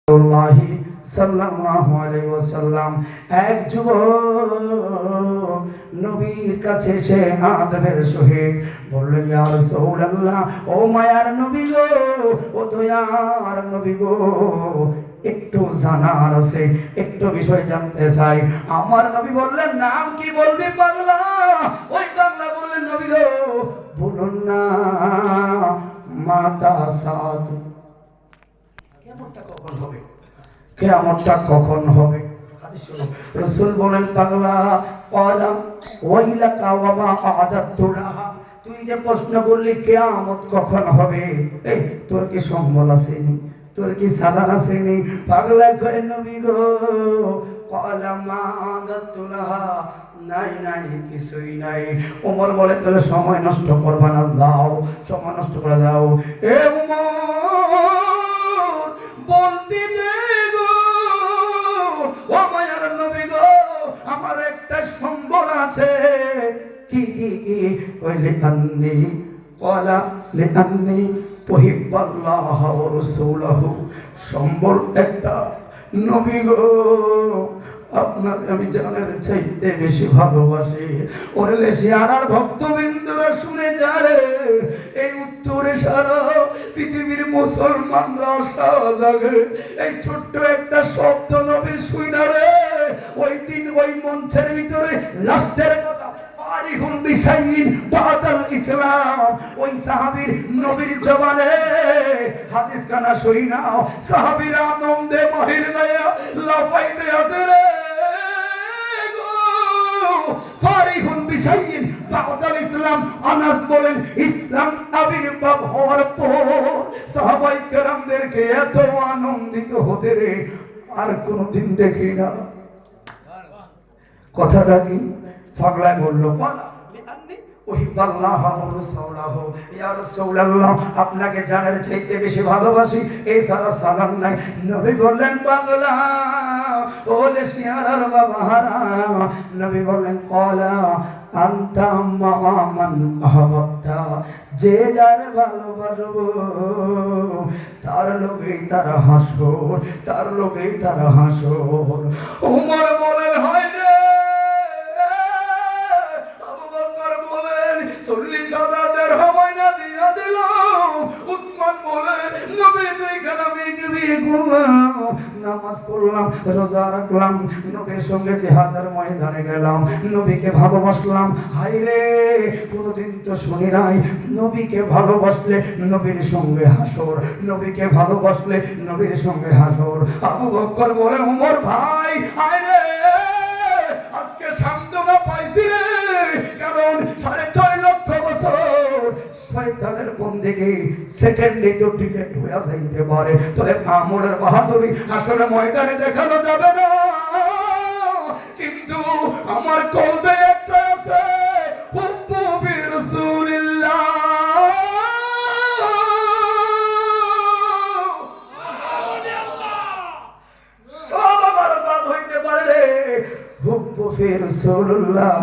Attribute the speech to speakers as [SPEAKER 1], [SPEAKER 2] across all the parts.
[SPEAKER 1] সাল্লাল্লাহু আলাইহি ওয়াসাল্লাম এক যুবক নবীর কাছে এসে আদবের সহিত বললেন, ইয়া রাসূলুল্লাহ, ও মায়ার নবী গো, ও দয়ার নবী গো, একটু জানার আছে, একটু বিষয় জানতে চাই। আমার নবী বললেন, নাম কি বলবি পাগলা? ওই পাগলা বললেন, নবী গো বলুন না মাতা সাদ। কেমনটা কখন হবে? কিয়ামতটা কখন হবে? রাসূল বলেন, পাগলা ক্বালা ওয়াইলাকা ওয়া মা আ'দাতু লাহা, তুই যে প্রশ্ন করলি কিয়ামত কখন হবে, এই তোর কি সম্বল আছে নি? তোর কি সাধান আছে নি? পাগলা কয়, নবী গো ক্বালা মা আ'দাতু লাহা, নাই নাই কিছুই নাই। ওমর বলে, তাহলে সময় নষ্ট করবা না, যাও সময় নষ্ট করে যাও। এ ওমর বলতে দে গো, ও মায়ার নবী গো, আমার একটা সম্বল আছে। কি কি কি? কইলে আন্নি ক্বালা লিআন্নি তুহিব্বুল্লাহ ওয়া রাসূলহু, সম্বল একটা, নবী গো আপনার আমি জানার চাইতে বেশি ভালোবাসি। ওরে লেশিয়ানার ভক্তবৃন্দরা শুনে যারে, এই উত্তরে সারা পৃথিবীর মুসলমানরা আশা জাগে। এই ছোট্ট একটা শব্দ নবীর শুইনা রে, ওই দিন ওই মঞ্চের ভিতরে লাস্টের কথা ফারিহুল বিশাইইন বাদাল ইসলাম, ওই সাহাবীর নবীর জবানে হাদিস কানা শুইনা সাহাবীরা আনন্দে বাহির গায়া লাফাইতে আছে রে। ফারিহুল বিশাইইন বাদাল ইসলাম, আনাস বলেন ইসলাম আবির্ভাব হওয়ার পর সাহাবায়ে কেরামদেরকে এত আনন্দিত হতে রে আর কোনদিন দেখি না। কথাটা কি? পাগলা বলল, আপনাকে জানার চাইতে বেশি ভালোবাসি, এই সারা সালাম নাই। নবী বললেন, পাগলা ও লেশিয়ানার বাবারা, নবী বললেন, ক্বালা আনতা মা মান আহবাবতা, যে যার ভালোবাসবো তার লোকেই তার হাসর, তার লোকেই তার হাসর। ওমর বলেন, হয় রে। আবু বকর বলেন, 40,000 দিরহাম না দিয়া দিল। উসমান বলে, নবী দেখেন আমি বিয়ে করলাম, নামাজ পড়লাম, রোজা রাখলাম, নবীর সঙ্গে জিহাদের ময়দানে গেলাম, নবীকে ভালোবাসলাম। হায় রে, কোনদিন তো শুনি নাই নবীকে ভালোবাসলে নবীর সঙ্গে হাসর, নবীকে ভালোবাসলে নবীর সঙ্গে হাসর। আবু বকর বলে, ওমর ভাই, হায় রে, আজকে সান্ত্বনা পাইছি রে, কারণ 6.5 লক্ষ বছর শয়তানের বন্দেগী সেকেন্ডে তো টিকেট হয়ে যাইতে পারে, তবে আমলের বাহাদুরি আসলে ময়দানে দেখানো যাবে না। কিন্তু আমার কলবে একটা আছে, হুব্বু ফি রাসূলিল্লাহ। সব আমার বাদ হইতে পারে রে, হুব্বু ফি রাসূলিল্লাহ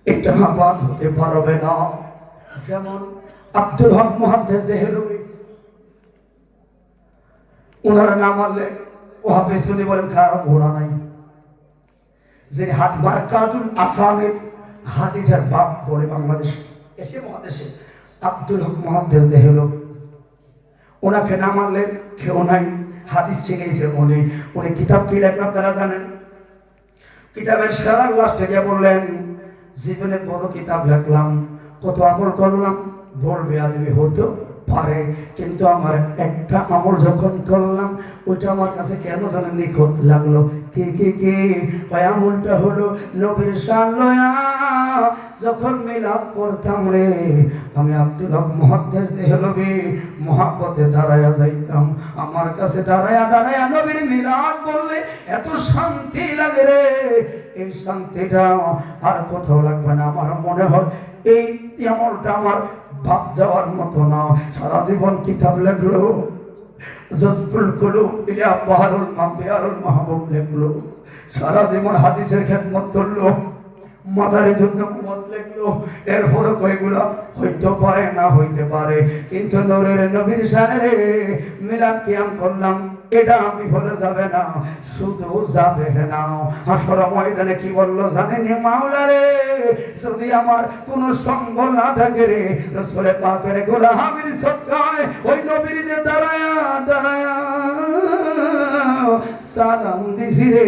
[SPEAKER 1] এটা বাদ হতে পারবে না। যেমন আব্দুল হক মুহাদ্দিস দেহলভী, ওনারা নাম আনলে ওহাবে শুনে বলেন কারো ঘোড়া নাই। যে হাত বারকাতুল আসামের হাদিসের বাপ বলে বাংলাদেশ এসে মহাদেশে আব্দুল হক মুহাদ্দিস দেহলভী, ওনাকে নাম আনলে কেউ নাই। হাদিস শিখেছে উনি, উনি কিতাব কি লেখেন আপনারা জানেন? কিতাবের সারা লাস্টে গিয়ে বললেন, জীবনে বড় কিতাব লিখলাম, কত আমল করলাম, বলবে আদমি হতো পারে, কিন্তু আমার একটা আমল যখন করলাম ওইটা আমার কাছে কেন জানেন নিখুঁত লাগলো। কি কি কি? ওই আমলটা হলো নবীর শান লয়া যখন মিলাদ করতাম রে, আমি আব্দুল হক মুহাদ্দিস দেহলভী মহাব্বতে দাঁড়ায়া যাইতাম। আমার কাছে দাঁড়ায়া দাঁড়ায়া নবীর মিলাদ করলে এত শান্তি লাগে রে, এই শান্তিটা আর কোথাও লাগবে না। আমার মনে হয় এই আমলটা আমার ভাব যাওয়ার মতো না। সারা জীবন কিতাব লেখলো, জজবুল কুলুব ইলা বাহরুল মাহবুব লেখলো, সারা জীবন হাদিসের খেদমত করলো, মাদারের জন্য মত লিখলো, এরপরে কয়গুলো হইতে পারে না হইতে পারে, কিন্তু নূরের নবীর শানে মিলাদ কিয়াম করলাম, এটা আমি বলে যাবে না, শুধু যাবে না। হাসর ময়দানে কি বললো জানেন? মাওলা রে, যদি আমার কোন সঙ্গ না থাকে রে, রাসূল পাকের গোলামের সদকায় ওই নবীর যে দাঁড়ায়া দাঁড়ায়া সালাম দিছি রে,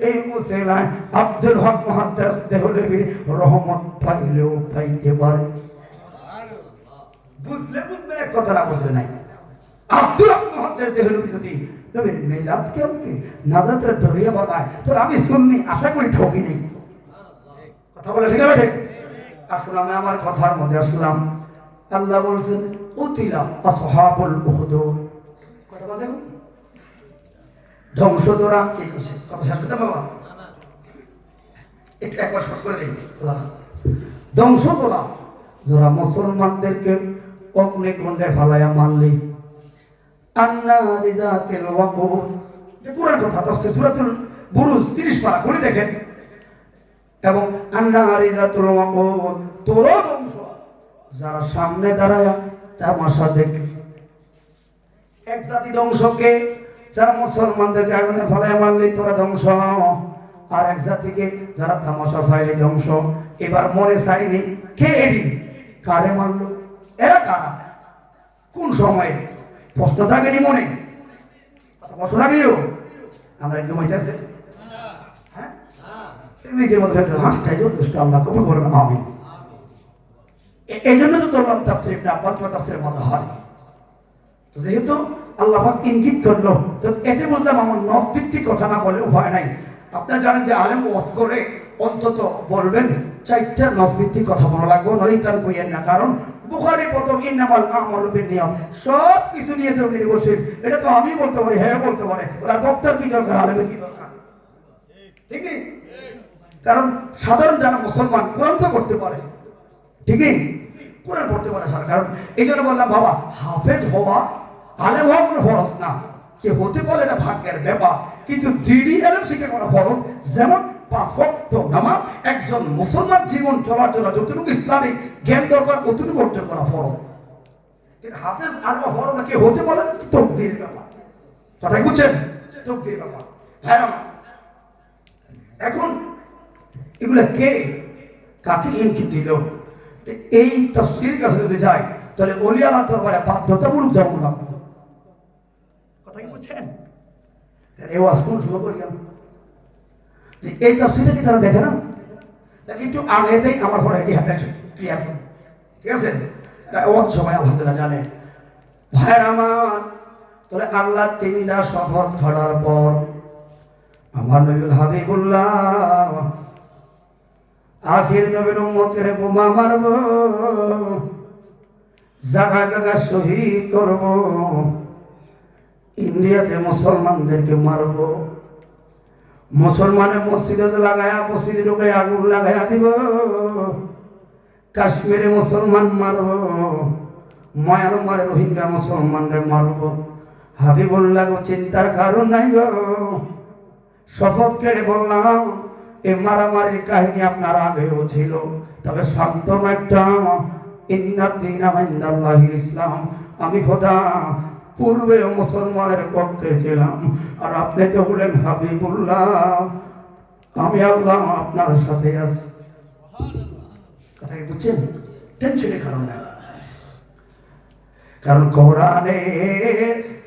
[SPEAKER 1] এই মুসেলায় আব্দুল হক মুহাদ্দিস দেহলভী রহমত পাইলেও পাইতে পারে। বুঝলে বুঝবে, এক কথাটা বুঝে নাই। আব্দুল হক মুহাদ্দিস দেহলভী যদি নবীর মিলাদ কেমকে নাজাতের দরিয়া বানায়, তো আমি সুন্নি আশা করি ঠকি নেই। কথা বলে ঠিক আছে? আসলাম, আমার কথার মধ্যে আসলাম। আল্লাহ বলছেন উতিলা আসহাবুল উহুদ, কথা বলেন ধ্বংস তোরা কি করছে, কথা শেষ করতে বাবা একটু একবার শর্ট করে দিই। ধ্বংস তোরা যারা মুসলমানদেরকে অগ্নিকুণ্ডে ফালাইয়া মারলি, আন্না রিজাতিল ওয়াকুদ, যে পুরান কথা তাফসীর সূরাতুল বুরুজ 30 পারা খুলে দেখেন, এবং আন্না রিজাতুল ওয়াকুদ, তোরা ধ্বংস যারা সামনে দাঁড়ায়া তামাশা দেখে। এক জাতি ধ্বংসকে যারা মুসলমানদেরকে আগুনে ফলায় মারলে তোরা ধ্বংস, আর এক জাতিকে যারা তামাশা চাইলে ধ্বংস। এবার মনে চাইনি কে এদিন কারে মারলো, এরা কারা, কোন সময়ে? প্রশ্ন থাকেনি মনে, প্রশ্ন থাকেনিও। আমরা ঘুমাইতেছে, হ্যাঁ নিজের মধ্যে হাঁসটাই যথেষ্ট, আল্লাহ কবুল করেন, আমিন। এই জন্য তো তোর তাফসীর ইবনে আব্বাস বা তাফসীরের মতো হয়। যেহেতু আল্লাহ পাক ইঙ্গিত করলো, তো এটা বুঝলাম আমার নস ভিত্তিক কথা না বলে উপায় নাই। আপনারা জানেন যে আলেম ওয়াজ করে অন্তত বলবেন 4টা নস ভিত্তিক কথা বলা লাগবে, নইলে তার বইয়ের না। কারণ বুখারী প্রথম ইন্নামাল আমালু বিন্নিয়াত, সব কিছু নিয়ে তো নির্ভরশীল। এটা তো আমি বলতে পারি, হ্যাঁ বলতে পারে, ওরা বক্তার কি দরকার, আলেমের কি দরকার? ঠিক নেই? কারণ সাধারণ যারা মুসলমান কোরআন তো করতে পারে, ঠিক নেই, কোরআন পড়তে পারে। কারণ এই জন্য বললাম বাবা, হাফেজ হওয়া আলেম হওয়া কোনো ফরজ না, কে হতে পারে এটা ভাগ্যের ব্যাপার, কিন্তু দিনই এলেম শিখে করা ফরজ। যেমন 5 ওয়াক্ত নামাজ একজন মুসলমান জীবন চলার জন্য যতটুকু ইসলামিক জ্ঞান দরকার ততটুকু অর্জন করা ফরজ। কিন্তু হাফেজ আলেম ফরজ না, কে হতে পারে তকদীর ব্যাপার। কথা বুঝছেন? তকদীর ব্যাপার। হ্যাঁ, এখন এগুলা কে কাকে ইঙ্গিত দিল? এই তাফসীর কাছে যদি যায় তাহলে ওলি আল্লাহ দরবারে বাধ্যতামূলক যাবো না। কথা কি বুঝছেন? এই ওয়াজ কোন শুরু করি আমি, এই তাফসীরটা কি তারা দেখে না? একটু আগে দেই, আমার পরে এটি হাতে ক্লিয়ার করুন, ঠিক আছে? ওয়াজ সবাই আলহামদুলিল্লাহ জানে। ভাইয়ের আমার, তাহলে আল্লাহ 3টা শপথ করার পর আমার নবী হাবিবুল্লাহ আখির নবীর উম্মতের বোমা মারব, জায়গা জায়গা শহীদ করব, ইন্ডিয়াতে মুসলমানদেরকে মারব, মুসলমানের মসজিদে লাগায়া মসজিদে ঢুকে আগুন লাগাইয়া দিব, কাশ্মীরে মুসলমান মারব, মায়ানমারে রোহিঙ্গা মুসলমানদের মারব। হাবিবুল্লাহ চিন্তার কারণ নাই গো, শপথ কেড়ে বললাম এই মারামারির কাহিনী আপনার আগেও ছিল, তবে সান্ত্বনা একটা, ইন্নাদ দীনা ইনদাল্লাহিল ইসলাম, আমি খোদা পূর্বে মুসলমানের পক্ষে ছিলাম, আর আপনি তো বলেন হাবিবুল্লাহ, আমি আল্লাহ আপনার সাথে আছি। কথা কি বুঝছেন? টেনশনের কারণ না, কারণ কোরআনে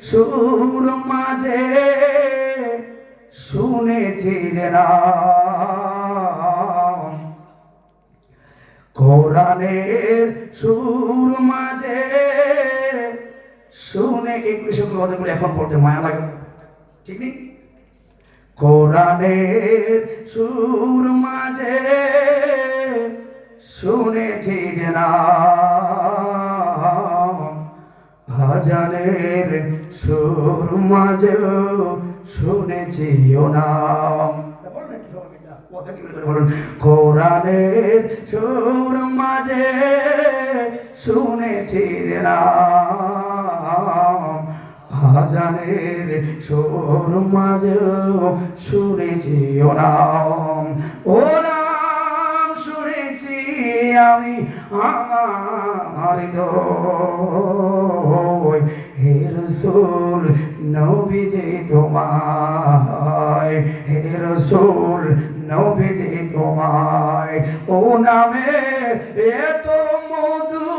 [SPEAKER 1] সুর মাঝে শুনেছি না, কোরআনের সুর মাঝে শুনে, এগুলো সব কথাগুলো এখন পড়তে মায়া লাগে, ঠিক নেই? কোরআনের সুর মাঝে শুনেছি না, আজানের সুর মাঝে শুনেছি ও নাম। কোরআনের সুর মাঝে শুনেছি নাম, আজানের সুর মাঝে শুনেছি ও নাম, ও নাম আমি আমার হৃদয় হে রাসূল নবীজি তোমায়, হে রাসূল নবীজি তোমায়। ও নামে এত মধু,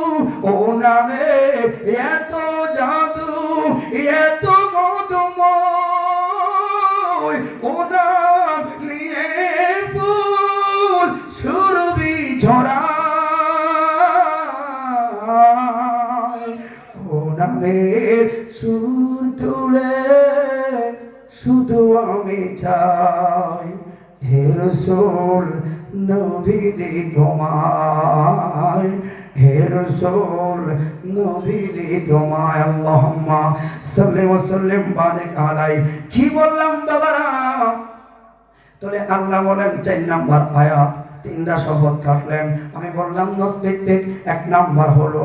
[SPEAKER 1] ও নামে এত জাদু, এত মধুময়, ও নাম নিয়ে ফুল সুরভি ঝরায়। ও নামের সুর তুলে শুধু আমি চাই, হে রাসূল নবীজি তোমায়, হে রাসূল নবীজি তোমায়। আল্লাহুম্মা সাল্লি ওয়া সাল্লিম বারিক আলাইহি। কি বললাম বাবারা? তাহলে আল্লাহ বলেন 4 নাম্বার আয়াত, 3টা শপথ কাটলেন। আমি বললাম 10 ভিত্তিক 1 নাম্বার হলো